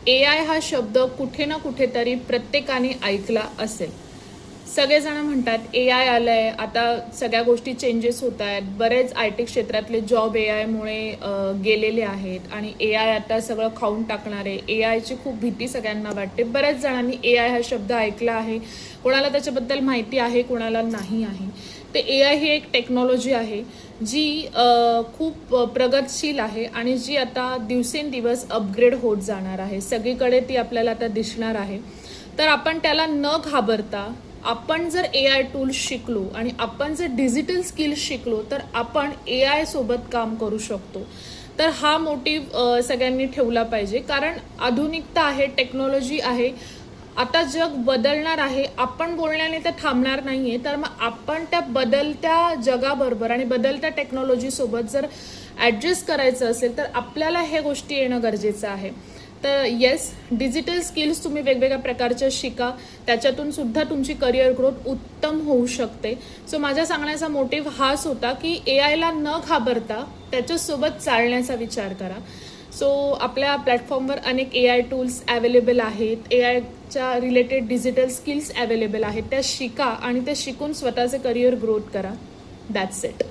AI हा शब्द कुठे ना कुठेतरी प्रत्येकाने ऐकला असेल. सगळेजण म्हणतात AI आलंय, आता सगळ्या गोष्टी चेंजेस होत आहेत. बरेच IT क्षेत्रातले जॉब AI मुळे गेलेले आहेत आणि AI आता सगळं खाऊन टाकणार आहे. AI ची खूप भीती सगळ्यांना वाटते. बऱ्याच जणांनी AI हा शब्द ऐकला आहे. कोणाला त्याच्याबद्दल माहिती आहे, कोणाला नाही आहे. ते AI ही एक टेक्नॉलॉजी आहे जी खूप प्रगतशील आहे आणि जी आता दिवसेंदिवस अपग्रेड होत जाणार आहे. सगळीकडे ती आपल्याला आता दिसणार आहे. तर आपण त्याला न घाबरता आपण जर AI टूल्स शिकलो आणि आपण जर डिजिटल स्किल्स शिकलो तर आपण AI सोबत काम करू शकतो. तर हा मोटिव्ह सगळ्यांनी ठेवला पाहिजे, कारण आधुनिकता आहे, टेक्नॉलॉजी आहे. आता जग बदलणार आहे, आपण बोलण्याने तर थांबणार नाहीये. तर मग आपण त्या बदलत्या जगाबरोबर आणि बदलत्या टेक्नॉलॉजी सोबत जर ॲडजस्ट करायचं असेल तर आपल्याला ह्या गोष्टी येणं गरजेचं आहे. तर येस, डिजिटल स्किल्स तुम्ही वेगवेगळ्या प्रकारच्या शिका, त्याच्यातून सुद्धा तुमची करिअर ग्रोथ उत्तम होऊ शकते. सो माझ्या सांगण्याचा मोटिव्ह हाच होता की AIला न घाबरता त्याच्यासोबत चालण्याचा विचार करा. सो आपल्या प्लॅटफॉर्मवर अनेक AI टूल्स अवेलेबल आहेत. AIच्या रिलेटेड डिजिटल स्किल्स अवेलेबल आहेत. त्या शिका आणि त्या शिकून स्वतःचे करिअर ग्रोथ करा. That's it.